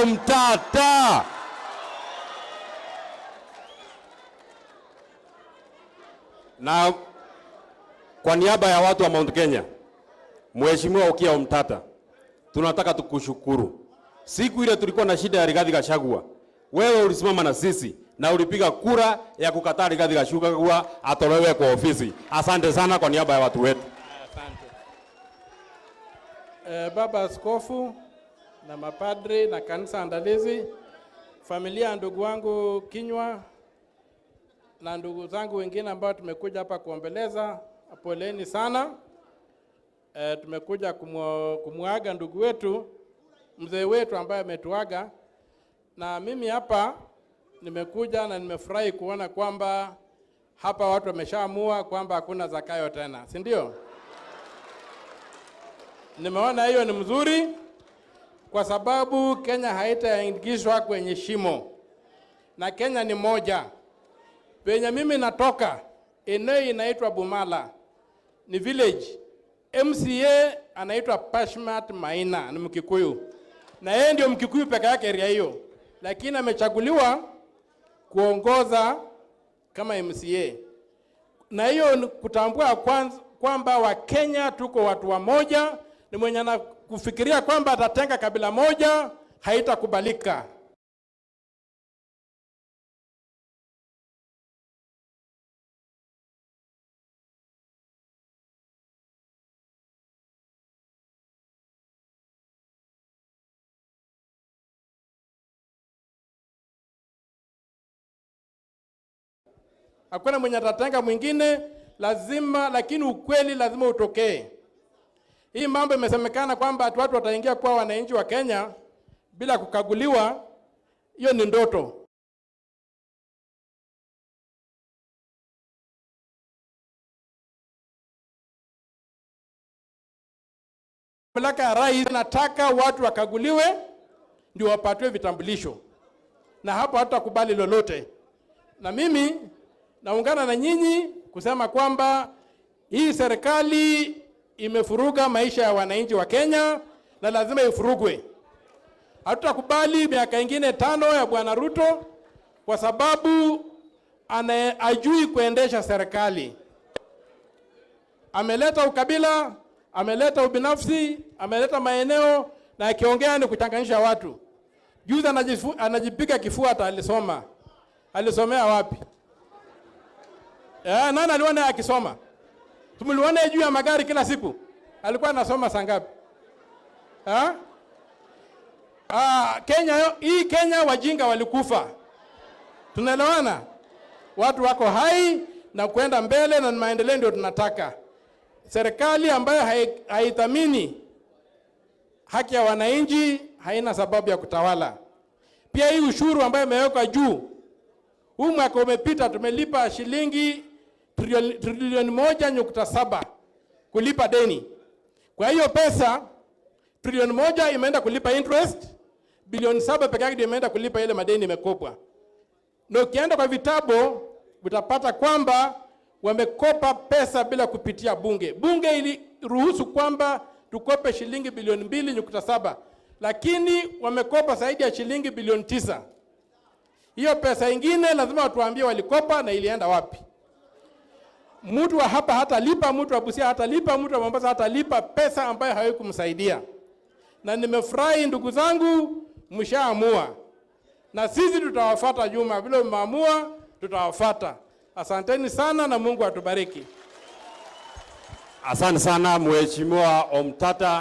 Omtata. Na kwa niaba ya watu wa Mount Kenya, Mheshimiwa Okiya Omtata, tunataka tukushukuru. Siku ile tulikuwa na shida ya Rigathi Gachagua, wewe ulisimama na sisi na ulipiga kura ya kukataa Rigathi Gachagua atolewe kwa ofisi. Asante sana kwa niaba ya watu wetu. Asante. Baba Askofu na mapadri na kanisa andalizi, familia ndugu wangu Kinyua na ndugu zangu wengine ambao tumekuja hapa kuombeleza, poleni sana. Tumekuja kumuaga ndugu wetu, mzee wetu ambaye ametuaga, na mimi hapa nimekuja na nimefurahi kuona kwamba hapa watu wameshaamua kwamba hakuna Zakayo tena, si ndio? Nimeona hiyo ni mzuri kwa sababu Kenya haitaingizwa kwenye shimo, na Kenya ni moja. Penye mimi natoka, eneo inaitwa Bumala, ni village. MCA anaitwa Pashmat Maina, ni Mkikuyu, na yeye ndio Mkikuyu peke yake area hiyo, lakini amechaguliwa kuongoza kama MCA. Na hiyo kutambua kwamba wa Kenya tuko watu wa moja, ni mwenye na kufikiria kwamba atatenga kabila moja, haitakubalika. Hakuna mwenye atatenga mwingine, lazima, lakini ukweli lazima utokee. Hii mambo imesemekana kwamba watu wataingia kwa wananchi wa Kenya bila kukaguliwa, hiyo ni ndoto. Mamlaka ya rais nataka watu wakaguliwe ndio wapatiwe vitambulisho, na hapo hatutakubali lolote. Na mimi naungana na nyinyi kusema kwamba hii serikali imefuruga maisha ya wananchi wa Kenya na lazima ifurugwe. Hatutakubali miaka ingine 5 ya Bwana Ruto kwa sababu ajui kuendesha serikali. Ameleta ukabila, ameleta ubinafsi, ameleta maeneo, na akiongea ni kuchanganyisha watu. Juzi anajipiga kifua hata alisoma. Alisomea wapi? Nani aliona akisoma? Tumuliona juu ya magari kila siku. Alikuwa anasoma saa ngapi? Kenya wajinga walikufa. Tunaelewana? Watu wako hai na kwenda mbele na maendeleo ndio tunataka. Serikali ambayo haithamini haki ya wananchi haina sababu ya kutawala. Pia hii ushuru ambayo imewekwa juu, huu mwaka umepita tumelipa shilingi trilioni 1.7 kulipa deni. Kwa hiyo pesa trilioni 1 imeenda kulipa interest, bilioni 7 peke yake ndio imeenda kulipa ile madeni imekopwa. Na ukienda kwa vitabu utapata kwamba wamekopa pesa bila kupitia bunge. Bunge iliruhusu kwamba tukope shilingi bilioni 2.7, lakini wamekopa zaidi ya shilingi bilioni 9. Hiyo pesa ingine lazima watuambie walikopa na ilienda wapi. Mtu wa hapa hatalipa, mtu wa Busia hatalipa, mtu wa Mombasa hatalipa pesa ambayo haikumsaidia. Na nimefurahi ndugu zangu, mshaamua. Na sisi tutawafuata nyuma, vile mmeamua tutawafuata. Asanteni sana na Mungu atubariki. Asante sana Mheshimiwa Omtata.